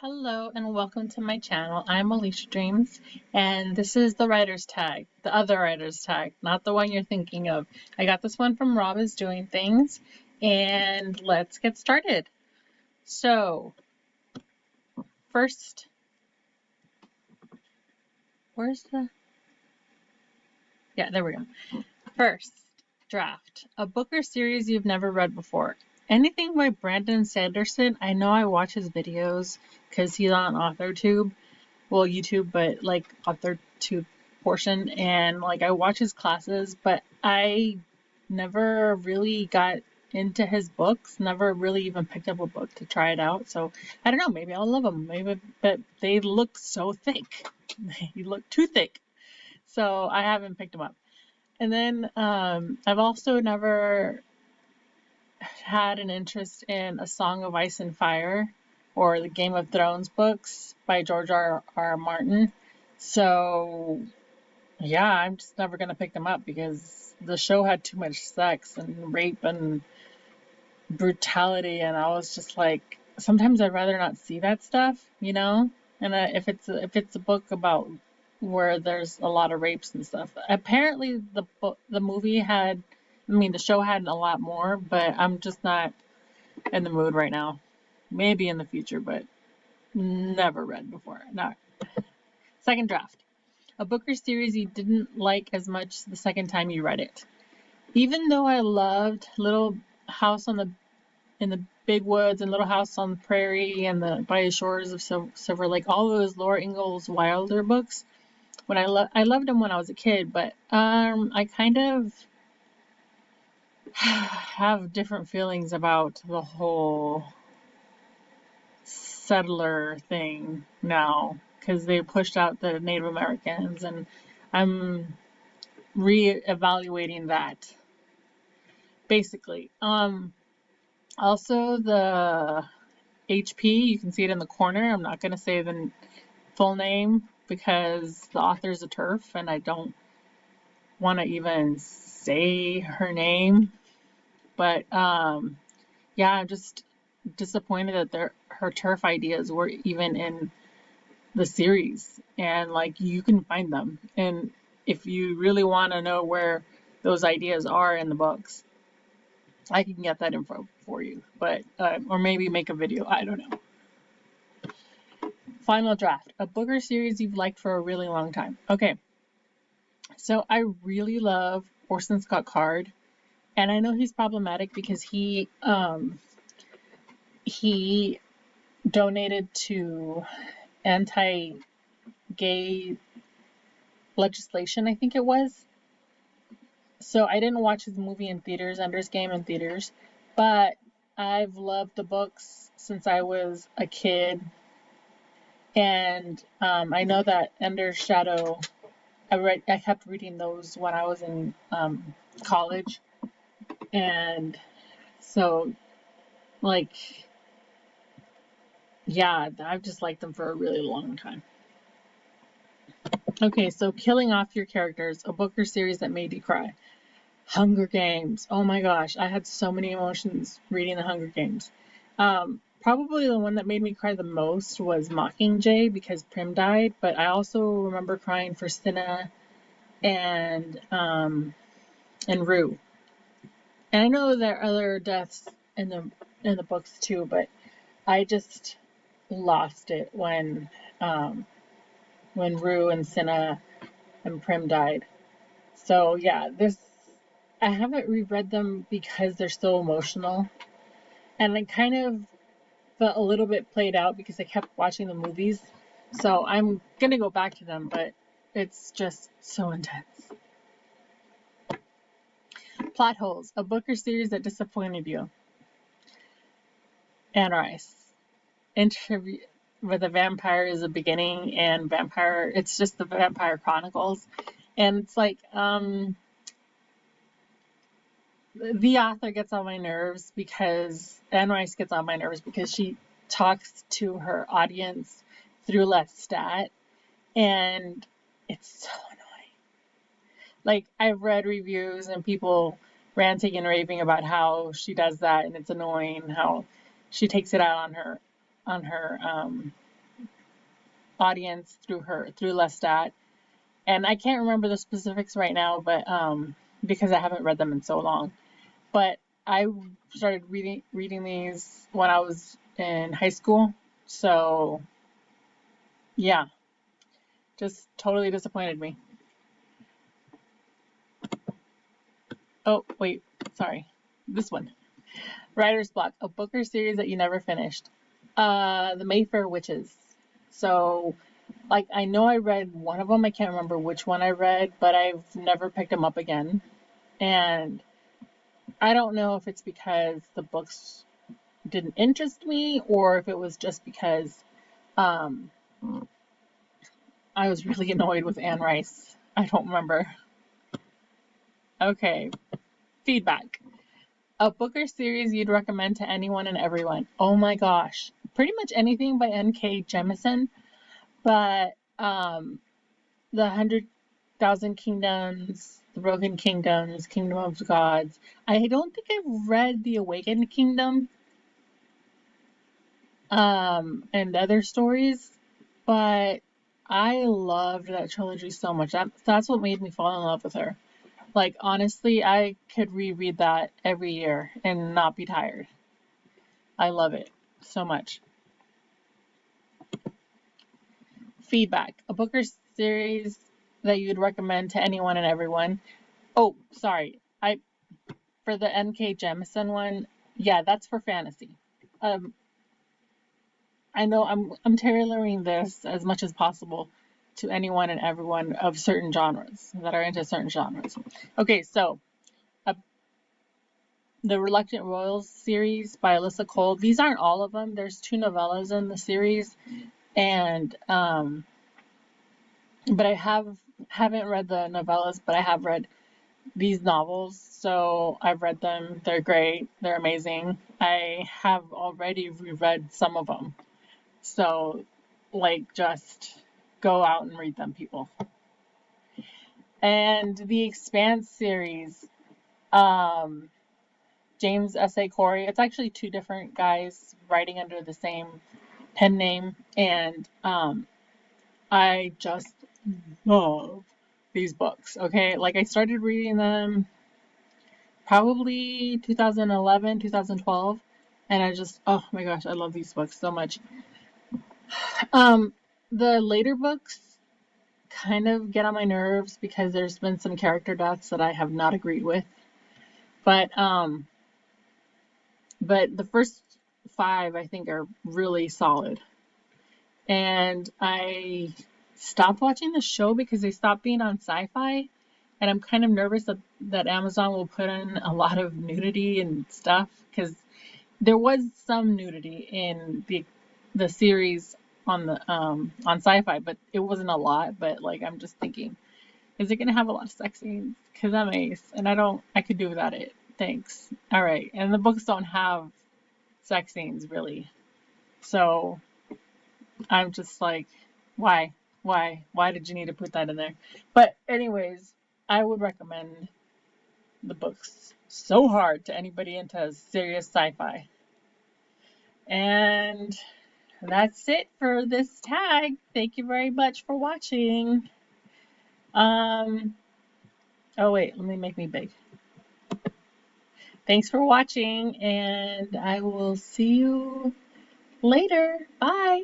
Hello and welcome to my channel. I'm Alicia Dreams and this is the writer's tag, the other writer's tag, not the one you're thinking of. I got this one from Rob is Doing Things and let's get started. So first, there we go. First draft, a book or series you've never read before. Anything by Brandon Sanderson. I know I watch his videos because he's on AuthorTube. Well, YouTube, but like AuthorTube portion, and like I watch his classes, but I never really got into his books, never really even picked up a book to try it out. So I don't know, maybe I'll love them, maybe, but they look so thick. They look too thick. So I haven't picked them up. And then I've also never had an interest in A Song of Ice and Fire or the Game of Thrones books by George R. Martin. So yeah, I'm just never going to pick them up because the show had too much sex and rape and brutality, and I was just like, sometimes I'd rather not see that stuff, you know? And if it's a book about where there's a lot of rapes and stuff. Apparently the movie had, the show had a lot more, but I'm just not in the mood right now. Maybe in the future, but never read before. No. Second draft. A book or series you didn't like as much the second time you read it. Even though I loved Little House in the Big Woods and Little House on the Prairie and the By the Shores of Silver Lake, all those Laura Ingalls Wilder books, when I loved them when I was a kid, but I kind of have different feelings about the whole settler thing now because they pushed out the Native Americans, and I'm re-evaluating that basically. Also the HP, you can see it in the corner. I'm not going to say the full name because the author's a TERF and I don't want to even say her name, but yeah, I'm just disappointed that her TERF ideas were even in the series, and like you can find them, and if you really want to know where those ideas are in the books, I can get that info for you, but or maybe make a video, I don't know. Final draft, a book or series you've liked for a really long time. Okay, so I really love Orson Scott Card, and I know he's problematic because he donated to anti-gay legislation, I think it was. So I didn't watch his movie in theaters, Ender's Game in theaters, but I've loved the books since I was a kid. And I know that Ender's Shadow, I kept reading those when I was in college. And so, like, yeah, I've just liked them for a really long time. Okay, so killing off your characters, a book or series that made you cry. Hunger Games. Oh my gosh, I had so many emotions reading the Hunger Games. Probably the one that made me cry the most was Mockingjay because Prim died, but I also remember crying for Cinna and Rue. And I know there are other deaths in the books too, but I just lost it when Rue and Cinna and Prim died. So yeah, I haven't reread them because they're so emotional, and I kind of felt a little bit played out because I kept watching the movies. So I'm gonna go back to them, but it's just so intense. Plot holes, a book or series that disappointed you. Anne Rice. Interview with a Vampire is a beginning, and Vampire, it's just the Vampire Chronicles. And it's like, the author gets on my nerves because Anne Rice gets on my nerves because she talks to her audience through Lestat, and it's so annoying. Like, I've read reviews and people ranting and raving about how she does that, and it's annoying how she takes it out on her audience through Lestat. And I can't remember the specifics right now, but because I haven't read them in so long. But I started reading these when I was in high school. So yeah, just totally disappointed me. Oh, wait, sorry. This one. Writer's Block, a book or series that you never finished. The Mayfair Witches. So, like, I know I read one of them. I can't remember which one I read, but I've never picked them up again. And I don't know if it's because the books didn't interest me or if it was just because um, I was really annoyed with Anne Rice. I don't remember. Okay, feedback. A book or series you'd recommend to anyone and everyone. Oh my gosh. Pretty much anything by N.K. Jemisin, but The 100,000 Kingdoms, The Broken Kingdoms, Kingdom of the Gods. I don't think I've read The Awakened Kingdom and other stories, but I loved that trilogy so much. That's what made me fall in love with her. Like, honestly, I could reread that every year and not be tired. I love it so much. Feedback. A book or series that you'd recommend to anyone and everyone. Oh, sorry. For the N.K. Jemisin one, yeah, that's for fantasy. Um, I know I'm tailoring this as much as possible to anyone and everyone of certain genres that are into certain genres. Okay, so uh, the Reluctant Royals series by Alyssa Cole. These aren't all of them. There's 2 novellas in the series, and but I haven't read the novellas, but I have read these novels. So I've read them. They're great. They're amazing. I have already reread some of them. So, like, just go out and read them, people. And the Expanse series, um, James S.A. Corey. It's actually 2 different guys writing under the same pen name, and I just love these books. Okay, like I started reading them probably 2011, 2012, and I just, oh my gosh, I love these books so much. The later books kind of get on my nerves because there's been some character deaths that I have not agreed with. But the first 5 I think are really solid. And I stopped watching the show because they stopped being on Sci-Fi, and I'm kind of nervous that Amazon will put in a lot of nudity and stuff because there was some nudity in the series on Sci-Fi, but it wasn't a lot. But like, I'm just thinking, is it gonna have a lot of sex scenes? Because I'm ace, and I could do without it. Thanks. All right, and the books don't have sex scenes really, so I'm just like, why, why did you need to put that in there? But anyways, I would recommend the books so hard to anybody into serious sci-fi. And that's it for this tag. Thank you very much for watching. Oh wait, let me make me big. Thanks for watching, and I will see you later. Bye.